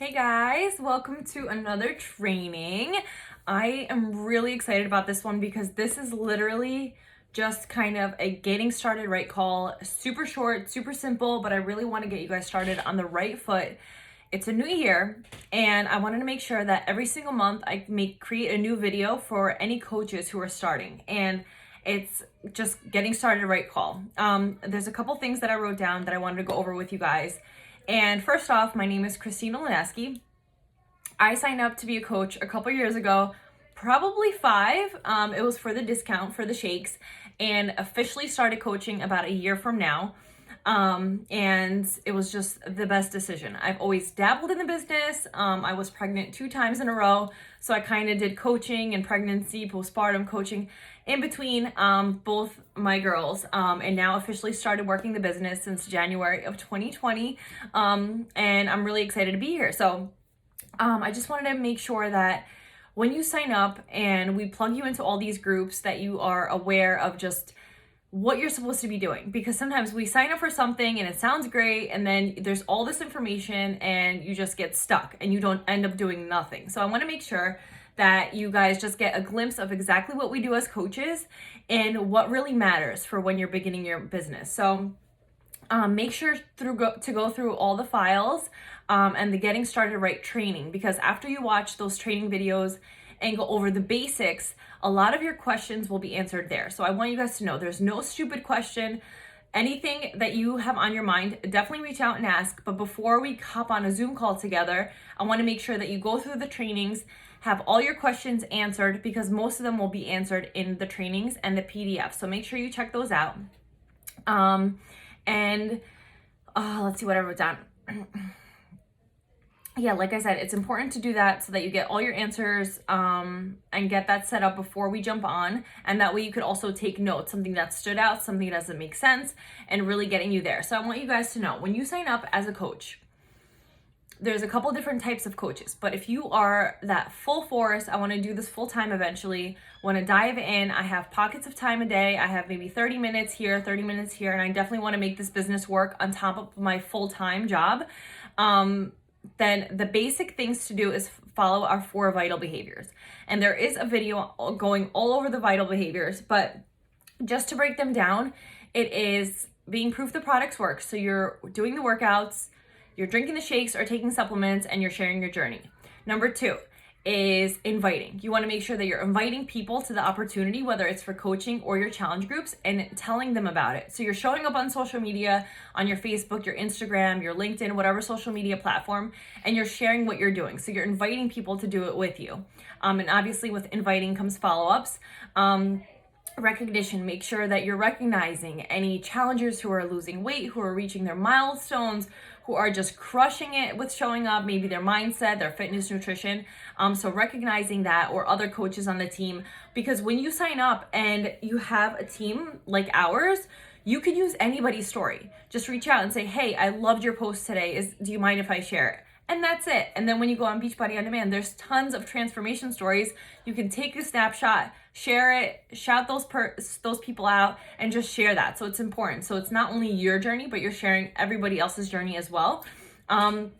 Hey guys, welcome to another training. I am really excited about this one because this is literally just kind of a getting started right call. Super short, super simple, but I really want to get you guys started on the right foot. It's a new year and I wanted to make sure that every single month I create a new video for any coaches who are starting, and it's just getting started right call. There's a couple things that I wrote down that I wanted to go over with you guys. And first off, my name is Christina Linaski. I signed up to be a coach a couple years ago, probably 5. It was for the discount for the shakes, and officially started coaching about a year from now. And it was just the best decision. I've always dabbled in the business. I was pregnant 2 times in a row, so I kind of did coaching and pregnancy, postpartum coaching in between both my girls, and now officially started working the business since January of 2020. And I'm really excited to be here. So I just wanted to make sure that when you sign up and we plug you into all these groups, that you are aware of just what you're supposed to be doing, because sometimes we sign up for something and it sounds great and then there's all this information and you just get stuck and you don't end up doing nothing. So I want to make sure that you guys just get a glimpse of exactly what we do as coaches and what really matters for when you're beginning your business. So make sure to go through all the files and the getting started right training, because after you watch those training videos and go over the basics, a lot of your questions will be answered there. So I want you guys to know there's no stupid question. Anything that you have on your mind, definitely reach out and ask. But before we hop on a Zoom call together, I want to make sure that you go through the trainings, have all your questions answered, because most of them will be answered in the trainings and the PDF. So make sure you check those out. Let's see what I wrote down. Yeah, like I said, it's important to do that so that you get all your answers and get that set up before we jump on. And that way you could also take notes, something that stood out, something that doesn't make sense, and really getting you there. So I want you guys to know, when you sign up as a coach, there's a couple different types of coaches. But if you are that full force, I want to do this full time eventually, want to dive in, I have pockets of time a day, I have maybe 30 minutes here, 30 minutes here, and I definitely want to make this business work on top of my full-time job, then the basic things to do is follow our 4 vital behaviors. And there is a video going all over the vital behaviors, but just to break them down, it is being proof the products work. So you're doing the workouts, you're drinking the shakes or taking supplements, and you're sharing your journey. Number 2 is inviting. You want to make sure that you're inviting people to the opportunity, whether it's for coaching or your challenge groups, and telling them about it. So you're showing up on social media, on your Facebook, your Instagram, your LinkedIn, whatever social media platform, and you're sharing what you're doing. So you're inviting people to do it with you. And obviously with inviting comes follow-ups. Recognition, make sure that you're recognizing any challengers who are losing weight, who are reaching their milestones, who are just crushing it with showing up, maybe their mindset, their fitness, nutrition. So recognizing that, or other coaches on the team, because when you sign up and you have a team like ours, you can use anybody's story. Just reach out and say, hey, I loved your post today. Do you mind if I share it? And that's it. And then when you go on Beachbody On Demand, there's tons of transformation stories. You can take a snapshot, share it, shout those people out, and just share that. So it's important. So it's not only your journey, but you're sharing everybody else's journey as well. And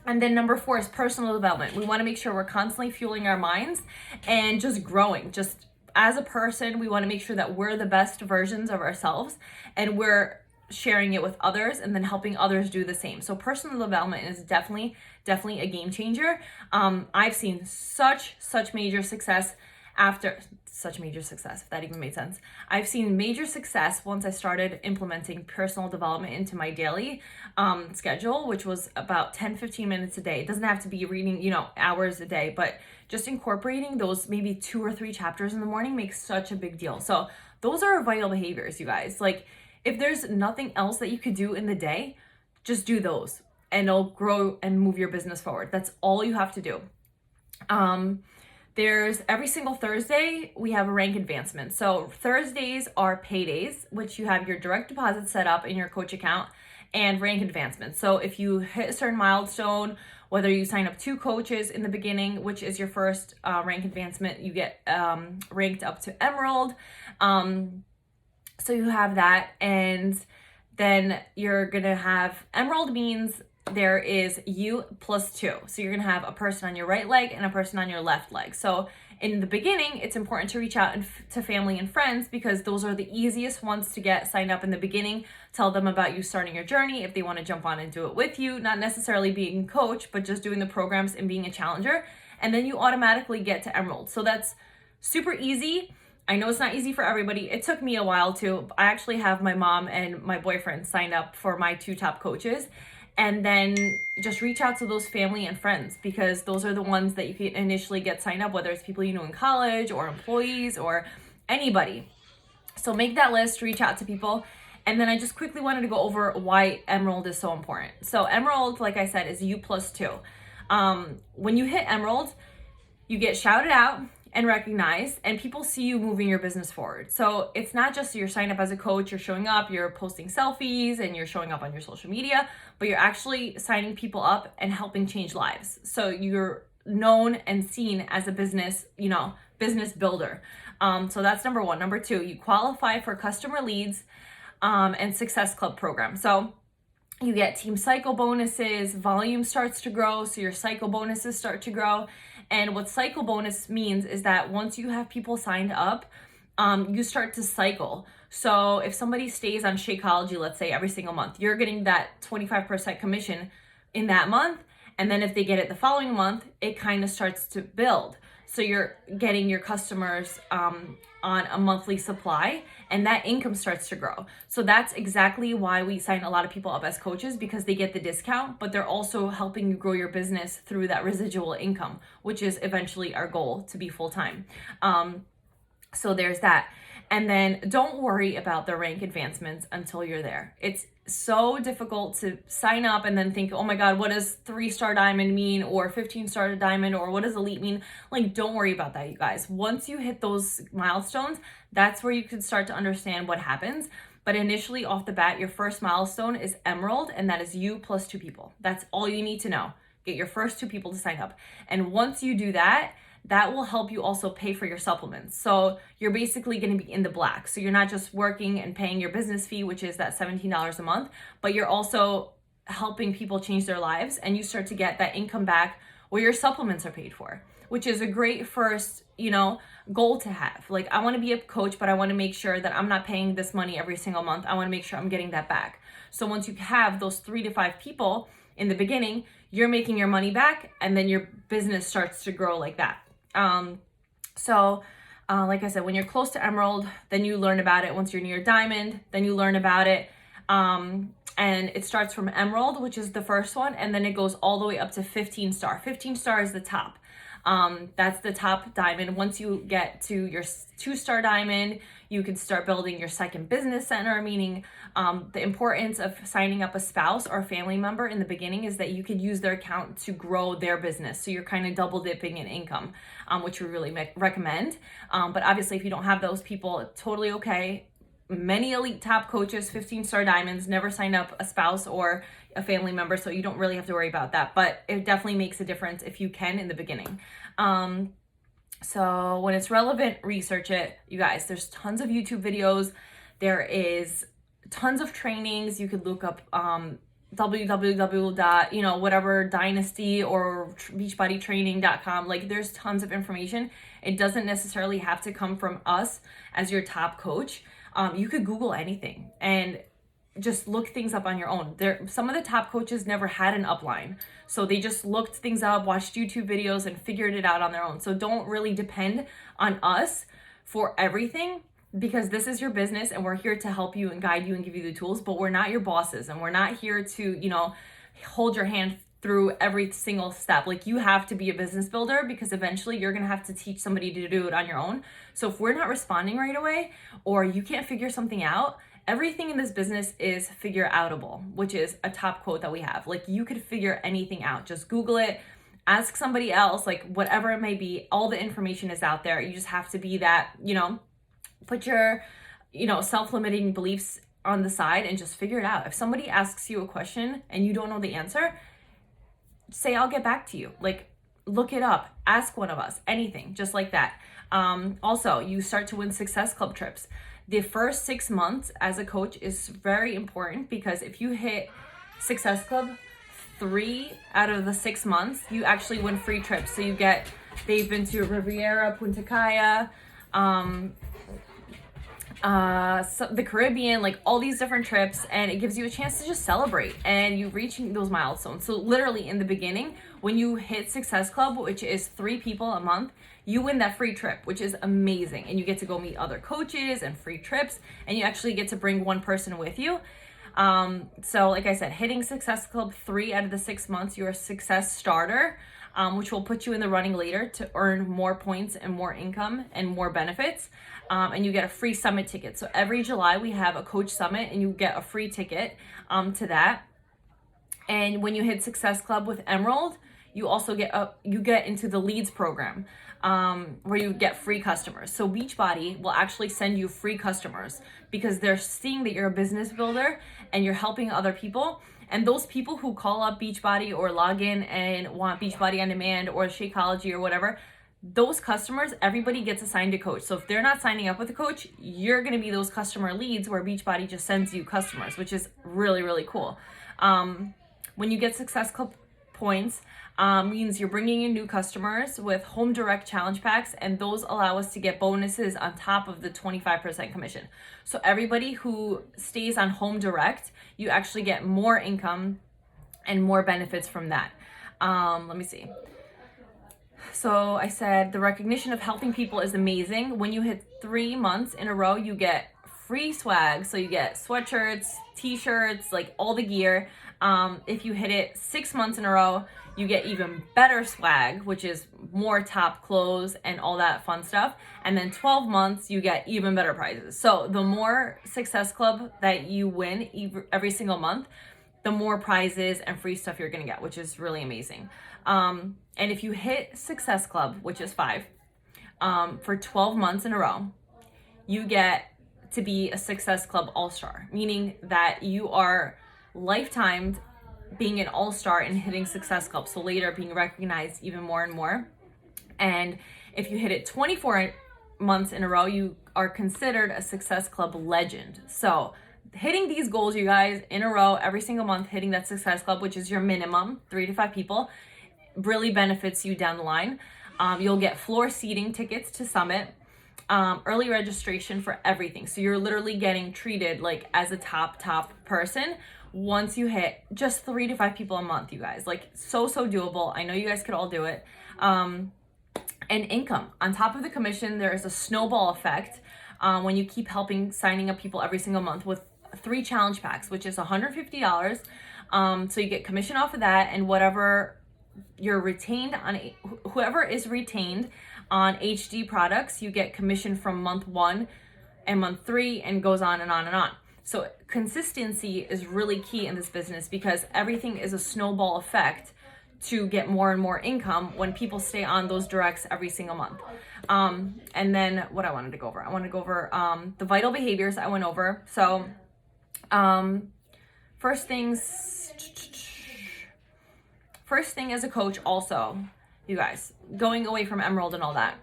then number 4 is personal development. We want to make sure we're constantly fueling our minds and just growing. Just as a person, we want to make sure that we're the best versions of ourselves, and we're sharing it with others and then helping others do the same. So personal development is definitely a game changer. I've seen such major success if that even made sense. I've seen major success once I started implementing personal development into my daily schedule, which was about 10-15 minutes a day. It doesn't have to be reading, hours a day, but just incorporating those maybe 2 or 3 chapters in the morning makes such a big deal. So those are vital behaviors, you guys. Like, if there's nothing else that you could do in the day, just do those and it'll grow and move your business forward. That's all you have to do. There's every single Thursday, we have a rank advancement. So Thursdays are paydays, which you have your direct deposit set up in your coach account, and rank advancement. So if you hit a certain milestone, whether you sign up 2 coaches in the beginning, which is your first rank advancement, you get ranked up to Emerald. So you have that, and then you're gonna have Emerald means there is you plus 2. So you're gonna have a person on your right leg and a person on your left leg. So in the beginning, it's important to reach out to family and friends because those are the easiest ones to get signed up in the beginning. Tell them about you starting your journey if they want to jump on and do it with you, not necessarily being a coach, but just doing the programs and being a challenger. And then you automatically get to Emerald. So that's super easy. I know it's not easy for everybody. It took me a while too. I actually have my mom and my boyfriend signed up for my 2 top coaches. And then just reach out to those family and friends because those are the ones that you can initially get signed up, whether it's people you know in college or employees or anybody. So make that list, reach out to people. And then I just quickly wanted to go over why Emerald is so important. So Emerald, like I said, is you plus 2. When you hit Emerald, you get shouted out and recognized, and people see you moving your business forward. So it's not just you're signed up as a coach, you're showing up, you're posting selfies, and you're showing up on your social media, but you're actually signing people up and helping change lives. So you're known and seen as a business, business builder. So that's number 1. Number 2, you qualify for customer leads and Success Club program. So you get team cycle bonuses, volume starts to grow, so your cycle bonuses start to grow. And what cycle bonus means is that once you have people signed up, you start to cycle. So if somebody stays on Shakeology, let's say every single month, you're getting that 25% commission in that month. And then if they get it the following month, it kind of starts to build. So you're getting your customers on a monthly supply, and that income starts to grow. So that's exactly why we sign a lot of people up as coaches, because they get the discount, but they're also helping you grow your business through that residual income, which is eventually our goal to be full-time. So there's that. And then don't worry about the rank advancements until you're there. It's so difficult to sign up and then think, oh my God, what does 3-star diamond mean, or 15-star diamond, or what does elite mean? Like, don't worry about that, you guys. Once you hit those milestones, that's where you can start to understand what happens. But initially off the bat, your first milestone is Emerald, and that is you plus 2 people. That's all you need to know. Get your first 2 people to sign up. And once you do that, that will help you also pay for your supplements. So you're basically going to be in the black. So you're not just working and paying your business fee, which is that $17 a month, but you're also helping people change their lives, and you start to get that income back where your supplements are paid for, which is a great first, goal to have. Like, I want to be a coach, but I want to make sure that I'm not paying this money every single month. I want to make sure I'm getting that back. So once you have those 3 to 5 people in the beginning, you're making your money back, and then your business starts to grow like that. Like I said, when you're close to Emerald, then you learn about it. Once you're near Diamond, then you learn about it. And it starts from Emerald, which is the first one, and then it goes all the way up to 15-star. 15-star is the top. That's the top diamond. Once you get to your 2-star diamond, you can start building your second business center, meaning the importance of signing up a spouse or family member in the beginning is that you could use their account to grow their business. So you're kind of double dipping in income, which we really recommend. But obviously, if you don't have those people, totally okay. Many elite top coaches, 15-star diamonds, never sign up a spouse or a family member, so you don't really have to worry about that. But it definitely makes a difference if you can in the beginning. So when it's relevant, research it. You guys, there's tons of YouTube videos. There is tons of trainings. You could look up www. Whatever dynasty or beachbodytraining.com. Like, there's tons of information. It doesn't necessarily have to come from us as your top coach. You could Google anything and just look things up on your own. Some of the top coaches never had an upline. So they just looked things up, watched YouTube videos, and figured it out on their own. So don't really depend on us for everything, because this is your business and we're here to help you and guide you and give you the tools, but we're not your bosses, and we're not here to, hold your hand through every single step. Like, you have to be a business builder, because eventually you're going to have to teach somebody to do it on your own. So if we're not responding right away, or you can't figure something out, everything in this business is figure outable, which is a top quote that we have. Like, you could figure anything out. Just Google it, ask somebody else, like whatever it may be. All the information is out there. You just have to be that, put your, self-limiting beliefs on the side and just figure it out. If somebody asks you a question and you don't know the answer, say, I'll get back to you. Like, look it up, ask one of us, anything, just like that. Also, you start to win Success Club trips. The first 6 months as a coach is very important, because if you hit Success Club, 3 out of the 6 months, you actually win free trips. So they've been to Riviera, Punta Cana, the Caribbean, like all these different trips, and it gives you a chance to just celebrate and you reaching those milestones. So literally in the beginning, when you hit Success Club, which is 3 people a month, you win that free trip, which is amazing. And you get to go meet other coaches and free trips, and you actually get to bring one person with you. So like I said, hitting Success Club 3 out of the 6 months, you're a success starter, which will put you in the running later to earn more points and more income and more benefits. And you get a free summit ticket. So every July we have a coach summit and you get a free ticket to that. And when you hit Success Club with Emerald, you also get into the leads program, where you get free customers. So Beachbody will actually send you free customers because they're seeing that you're a business builder and you're helping other people. And those people who call up Beachbody or log in and want Beachbody on Demand or Shakeology or whatever, those customers, everybody gets assigned a coach. So if they're not signing up with a coach, you're going to be those customer leads where Beachbody just sends you customers, which is really, really cool. When you get Success Club points, means you're bringing in new customers with home direct challenge packs, and those allow us to get bonuses on top of the 25% commission. So everybody who stays on home direct, you actually get more income and more benefits from that. Let me see. So I said the recognition of helping people is amazing. When you hit 3 months in a row, you get free swag. So you get sweatshirts, t-shirts, like all the gear. If you hit it 6 months in a row, you get even better swag, which is more top clothes and all that fun stuff. And then 12 months, you get even better prizes. So the more Success Club that you win every single month, the more prizes and free stuff you're gonna get, which is really amazing. And if you hit Success Club, which is 5, for 12 months in a row, you get to be a Success Club All-Star, meaning that you are lifetimed being an all-star and hitting Success Club. So later being recognized even more and more. And if you hit it 24 months in a row, you are considered a Success Club legend. So hitting these goals, you guys, in a row, every single month, hitting that Success Club, which is your minimum, 3 to 5 people, really benefits you down the line. You'll get floor seating tickets to Summit, early registration for everything. So you're literally getting treated like as a top person once you hit just 3 to 5 people a month, you guys. Like so doable. I know you guys could all do it. And income. On top of the commission, there is a snowball effect when you keep signing up people every single month with 3 challenge packs, which is $150. So you get commission off of that, and whatever you're retained on, whoever is retained on HD products, you get commission from month 1 and month 3, and goes on and on and on. So consistency is really key in this business because everything is a snowball effect to get more and more income when people stay on those directs every single month. And then what I wanted to go over, the vital behaviors I went over. So first thing as a coach also, you guys, going away from Emerald and all that,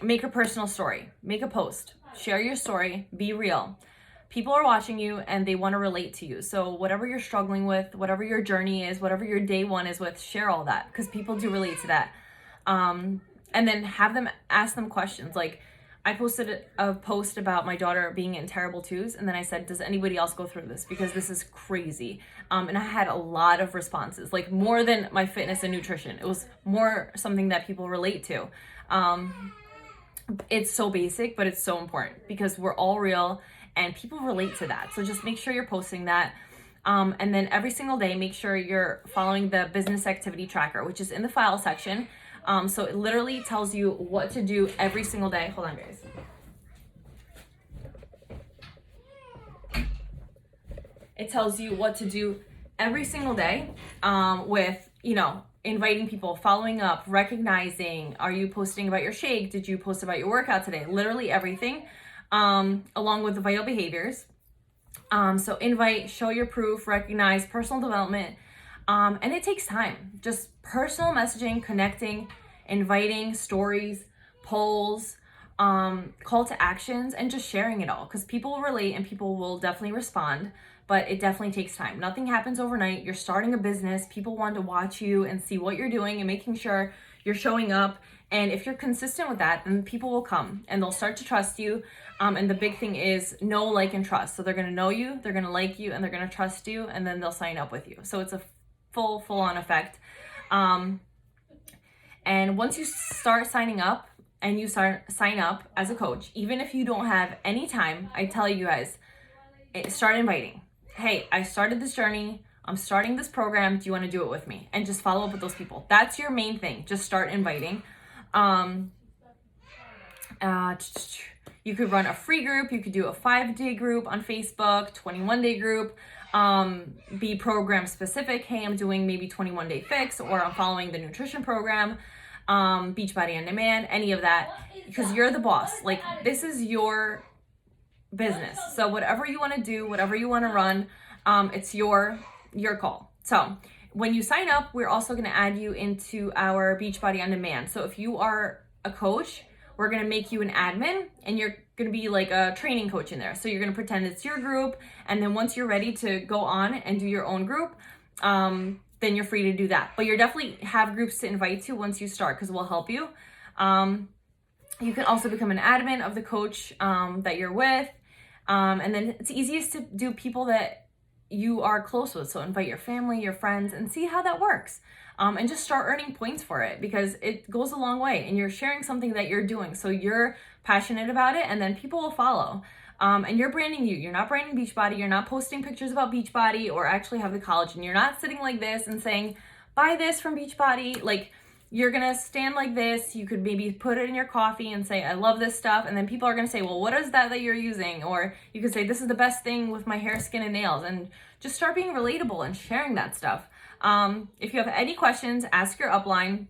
make a personal story, make a post, share your story, be real. People are watching you and they want to relate to you. So whatever you're struggling with, whatever your journey is, whatever your day one is with, share all that because people do relate to that. And then have them ask them questions. Like I posted a post about my daughter being in terrible twos, and then I said, does anybody else go through this? Because this is crazy. And I had a lot of responses, like more than my fitness and nutrition. It was more something that people relate to. It's so basic, but it's so important because we're all real and people relate to that. So just make sure you're posting that. And then every single day, make sure you're following the business activity tracker, which is in the file section. So it literally tells you what to do every single day. Hold on, guys. It tells you what to do every single day with, inviting people, following up, recognizing, are you posting about your shake? Did you post about your workout today? Literally everything, along with the vital behaviors. So invite, show your proof, recognize, personal development. And it takes time. Just personal messaging, connecting, inviting, stories, polls, call to actions, and just sharing it all. Because people will relate and people will definitely respond. but it definitely takes time. Nothing happens overnight. You're starting a business. People want to watch you and see what you're doing and making sure you're showing up. And if you're consistent with that, then people will come and they'll start to trust you. And the big thing is know, like, and trust. So they're going to know you, they're going to like you, and they're going to trust you, and then they'll sign up with you. So it's a full-on effect. And once you start signing up and you sign up as a coach, even if you don't have any time, I tell you guys, start inviting. Hey, I started this journey. I'm starting this program. Do you want to do it with me? And just follow up with those people. That's your main thing. Just start inviting. You could run a free group. You could do a 5-day group on Facebook, 21-day group. Be program specific. Hey, I'm doing maybe 21-day fix, or I'm following the nutrition program, Beachbody on Demand, any of that, because you're the boss. Like, this is your business. So whatever you want to do, whatever you want to run, it's your call. So when you sign up, we're also going to add you into our Beachbody on Demand. So if you are a coach, we're going to make you an admin, and you're going to be like a training coach in there. So you're going to pretend it's your group. And then once you're ready to go on and do your own group, then you're free to do that. But you definitely have groups to invite to once you start, because we'll help you. You can also become an admin of the coach that you're with. And then it's easiest to do people that you are close with. So invite your family, your friends, and see how that works. And just start earning points for it, because it goes a long way, and you're sharing something that you're doing. So you're passionate about it, and then people will follow. And you're branding you. You're not branding Beachbody. You're not posting pictures about Beachbody or actually have the collagen. You're not sitting like this and saying, buy this from Beachbody. Like, you're going to stand like this. You could maybe put it in your coffee and say, I love this stuff. And then people are going to say, well, what is that you're using? Or you could say, this is the best thing with my hair, skin, and nails. And just start being relatable and sharing that stuff. If you have any questions, ask your upline.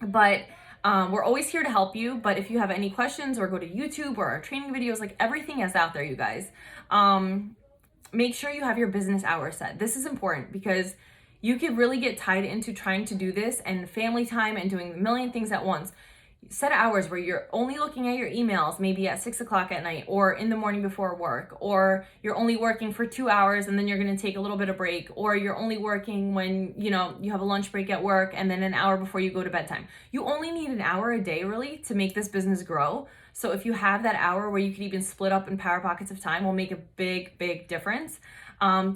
But we're always here to help you. But if you have any questions, or go to YouTube or our training videos, like, everything is out there, you guys. Make sure you have your business hours set. This is important, because you could really get tied into trying to do this and family time and doing a million things at once. Set hours where you're only looking at your emails maybe at 6 o'clock at night, or in the morning before work, or you're only working for 2 hours and then you're going to take a little bit of break, or you're only working when, you have a lunch break at work, and then an hour before you go to bedtime. You only need an hour a day, really, to make this business grow. So if you have that hour where you could even split up in power pockets of time, will make a big difference.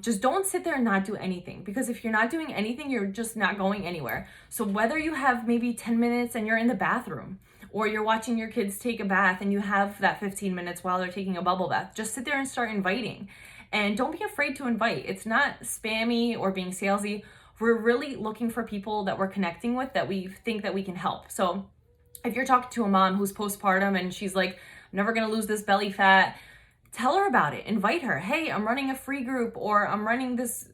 Just don't sit there and not do anything, because if you're not doing anything, you're just not going anywhere. So whether you have maybe 10 minutes and you're in the bathroom, or you're watching your kids take a bath and you have that 15 minutes while they're taking a bubble bath, just sit there and start inviting. And don't be afraid to invite. It's not spammy or being salesy. We're really looking for people that we're connecting with, that we think that we can help. So if you're talking to a mom who's postpartum and she's like, I'm never going to lose this belly fat, tell her about it. Invite her. Hey, I'm running a free group, or I'm running this,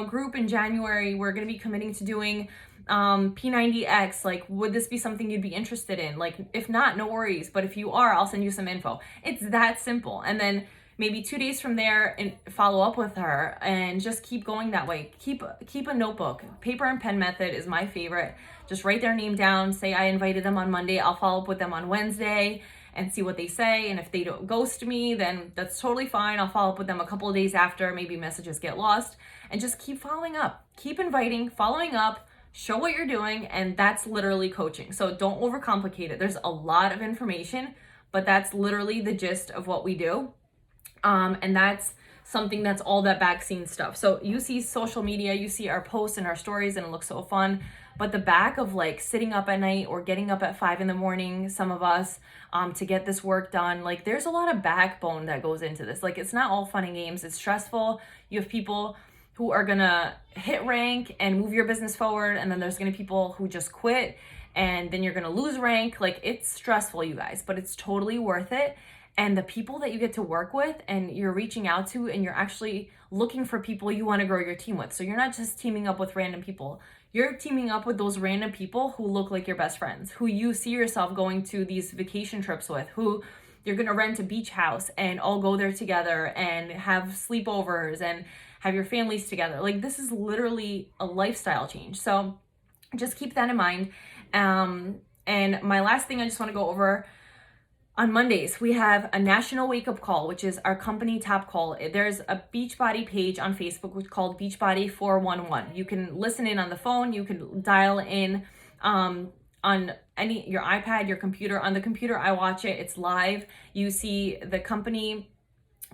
group in January. We're going to be committing to doing P90X. Like, would this be something you'd be interested in? Like, if not, no worries. But if you are, I'll send you some info. It's that simple. And then maybe 2 days from there, and follow up with her, and just keep going that way. Keep a notebook. Paper and pen method is my favorite. Just write their name down. Say, I invited them on Monday. I'll follow up with them on Wednesday and see what they say. And if they don't ghost me, then that's totally fine. I'll follow up with them a couple of days after. Maybe messages get lost. And just keep following up. Keep inviting, following up, show what you're doing, and that's literally coaching. So don't overcomplicate it. There's a lot of information, but that's literally the gist of what we do. And that's something that's all that back scene stuff. So you see social media, you see our posts and our stories, and it looks so fun. But the back of, like, sitting up at night or getting up at 5 a.m, some of us, to get this work done, like, there's a lot of backbone that goes into this. Like, it's not all fun and games. It's stressful. You have people who are gonna hit rank and move your business forward, and then there's gonna be people who just quit, and then you're gonna lose rank. Like, it's stressful, you guys, but it's totally worth it. And the people that you get to work with and you're reaching out to, and you're actually looking for people you want to grow your team with. So you're not just teaming up with random people. You're teaming up with those random people who look like your best friends, who you see yourself going to these vacation trips with, who you're going to rent a beach house and all go there together and have sleepovers and have your families together. Like, this is literally a lifestyle change. So just keep that in mind. And my last thing I just want to go over, On Mondays, we have a national wake up call, which is our company top call. There's a Beachbody page on Facebook which is called Beachbody 411. You can listen in on the phone, you can dial in on your iPad, your computer. On the computer, I watch it, it's live. You see the company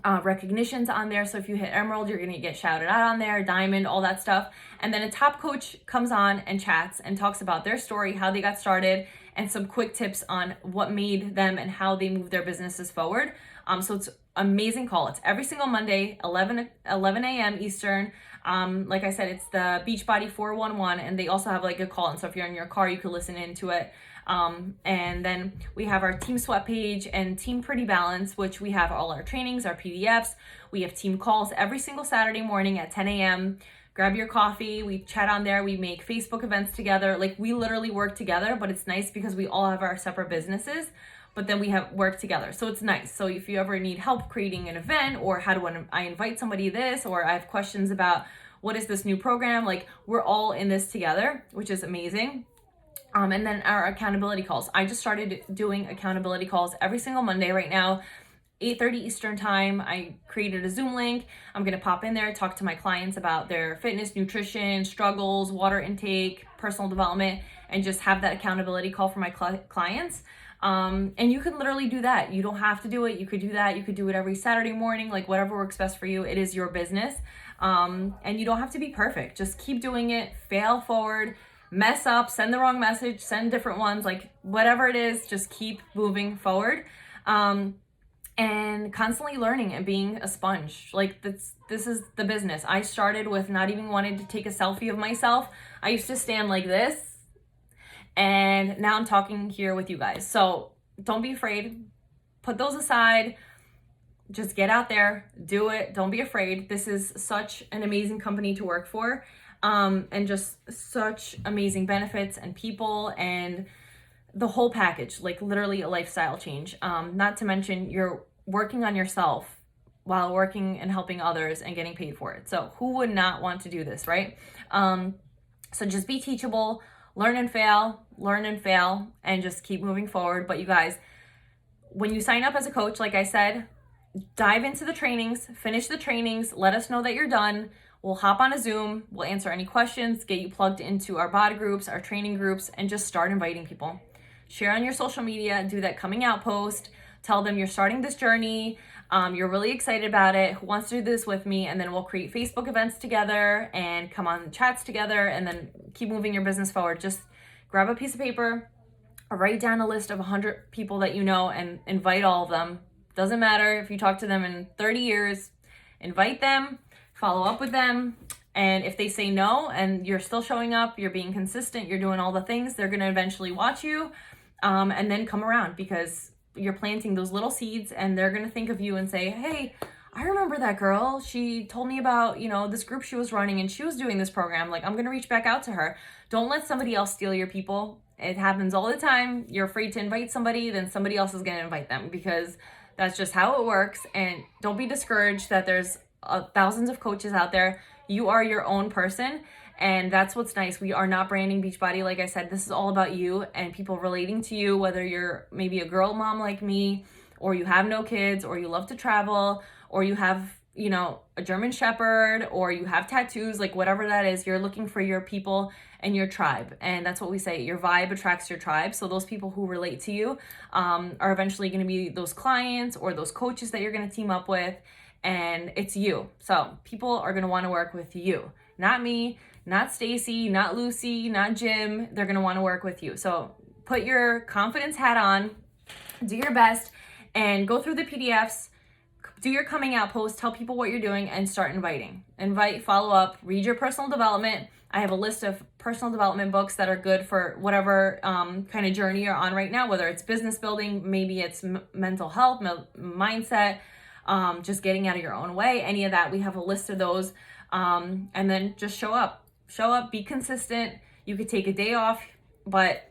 recognitions on there. So if you hit Emerald, you're going to get shouted out on there, Diamond, all that stuff. And then a top coach comes on and chats and talks about their story, how they got started, and some quick tips on what made them and how they move their businesses forward. So it's amazing call. It's every single Monday, 11 a.m. Eastern. Like I said, it's the Beachbody 411, and they also have like a call. And so if you're in your car, you can listen into it. And then we have our Team Sweat page and Team Pretty Balance, which we have all our trainings, our PDFs. We have team calls every single Saturday morning at 10 a.m. Grab your coffee, we chat on there, we make Facebook events together. Like, we literally work together, but it's nice because we all have our separate businesses, but then we have work together. So it's nice. So if you ever need help creating an event, or how do I invite somebody to this, or I have questions about what is this new program, like, we're all in this together, which is amazing. And then our accountability calls. I just started doing accountability calls every single Monday right now, 8:30 Eastern time. I created a Zoom link. I'm going to pop in there, talk to my clients about their fitness, nutrition, struggles, water intake, personal development, and just have that accountability call for my clients. And you can literally do that. You don't have to do it. You could do that. You could do it every Saturday morning, like whatever works best for you. It is your business. And you don't have to be perfect. Just keep doing it, fail forward, mess up, send the wrong message, send different ones, like whatever it is, just keep moving forward. And constantly learning and being a sponge. Like, this is the business. I started with not even wanting to take a selfie of myself. I used to stand like this, and now I'm talking here with you guys. So don't be afraid. Put those aside. Just get out there, do it. Don't be afraid. This is such an amazing company to work for, and just such amazing benefits and people and the whole package, like literally a lifestyle change. Not to mention, you're working on yourself while working and helping others and getting paid for it. So who would not want to do this, right? So just be teachable, learn and fail, and just keep moving forward. But you guys, when you sign up as a coach, like I said, dive into the trainings, finish the trainings, let us know that you're done. We'll hop on a Zoom, we'll answer any questions, get you plugged into our bod groups, our training groups, and just start inviting people. Share on your social media, do that coming out post, tell them you're starting this journey, you're really excited about it, who wants to do this with me, and then we'll create Facebook events together and come on chats together, and then keep moving your business forward. Just grab a piece of paper, write down a list of 100 people that you know and invite all of them. Doesn't matter if you talk to them in 30 years, invite them, follow up with them. And if they say no and you're still showing up, you're being consistent, you're doing all the things, they're going to eventually watch you and then come around, because you're planting those little seeds, and they're going to think of you and say, hey, I remember that girl. She told me about, this group she was running and she was doing this program. Like, I'm going to reach back out to her. Don't let somebody else steal your people. It happens all the time. You're afraid to invite somebody, then somebody else is going to invite them, because that's just how it works. And don't be discouraged that there's thousands of coaches out there. You are your own person, and that's what's nice. We are not branding Beachbody. Like I said, this is all about you and people relating to you, whether you're maybe a girl mom like me, or you have no kids, or you love to travel, or you have, a German Shepherd, or you have tattoos, like whatever that is, you're looking for your people and your tribe. And that's what we say, your vibe attracts your tribe. So those people who relate to you are eventually going to be those clients or those coaches that you're going to team up with. And it's you. So people are going to want to work with you, not me, not Stacy, not Lucy, not Jim. They're going to want to work with you. So put your confidence hat on, do your best, and go through the PDFs, do your coming out post, tell people what you're doing, and start inviting. Invite, follow up, read your personal development. I have a list of personal development books that are good for whatever kind of journey you're on right now, whether it's business building, maybe it's mental health, mindset, just getting out of your own way, any of that. We have a list of those. And then just show up, be consistent. You could take a day off, but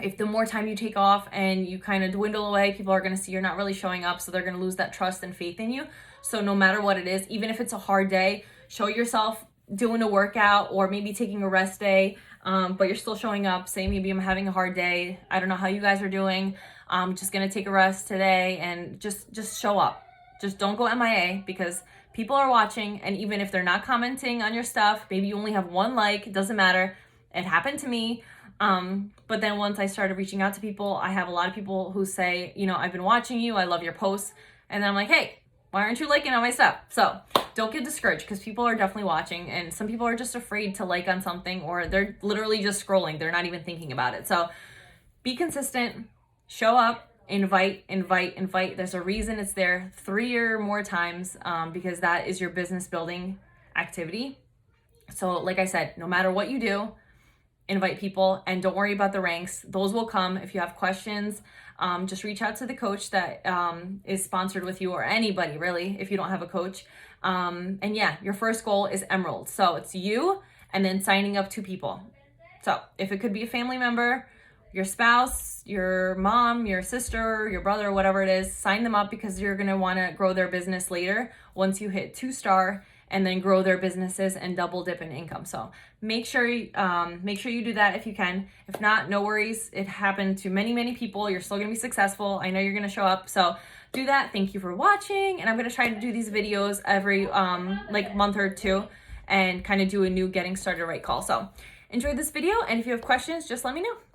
if the more time you take off and you kind of dwindle away, people are going to see you're not really showing up. So they're going to lose that trust and faith in you. So no matter what it is, even if it's a hard day, show yourself doing a workout or maybe taking a rest day, but you're still showing up. Say maybe I'm having a hard day. I don't know how you guys are doing. I'm just gonna take a rest today and just show up. Just don't go MIA, because people are watching, and even if they're not commenting on your stuff, maybe you only have one like, it doesn't matter. It happened to me. But then once I started reaching out to people, I have a lot of people who say, you know, I've been watching you, I love your posts. And then I'm like, hey, why aren't you liking all my stuff? So don't get discouraged, because people are definitely watching, and some people are just afraid to like on something, or they're literally just scrolling. They're not even thinking about it. So be consistent, show up, invite. There's a reason it's there 3 or more times, because that is your business building activity. So like I said, no matter what you do, invite people, and don't worry about the ranks. Those will come. If you have questions, just reach out to the coach that is sponsored with you, or anybody really, if you don't have a coach. And yeah, your first goal is Emerald. So it's you and then signing up 2 people. So if it could be a family member, your spouse, your mom, your sister, your brother, whatever it is, sign them up, because you're going to want to grow their business later once you hit 2-star, and then grow their businesses and double dip in income. So make sure you do that if you can. If not, no worries. It happened to many people. You're still gonna be successful. I know you're gonna show up. So do that. Thank you for watching. And I'm gonna try to do these videos every like month or 2, and kind of do a new getting started right call. So enjoy this video. And if you have questions, just let me know.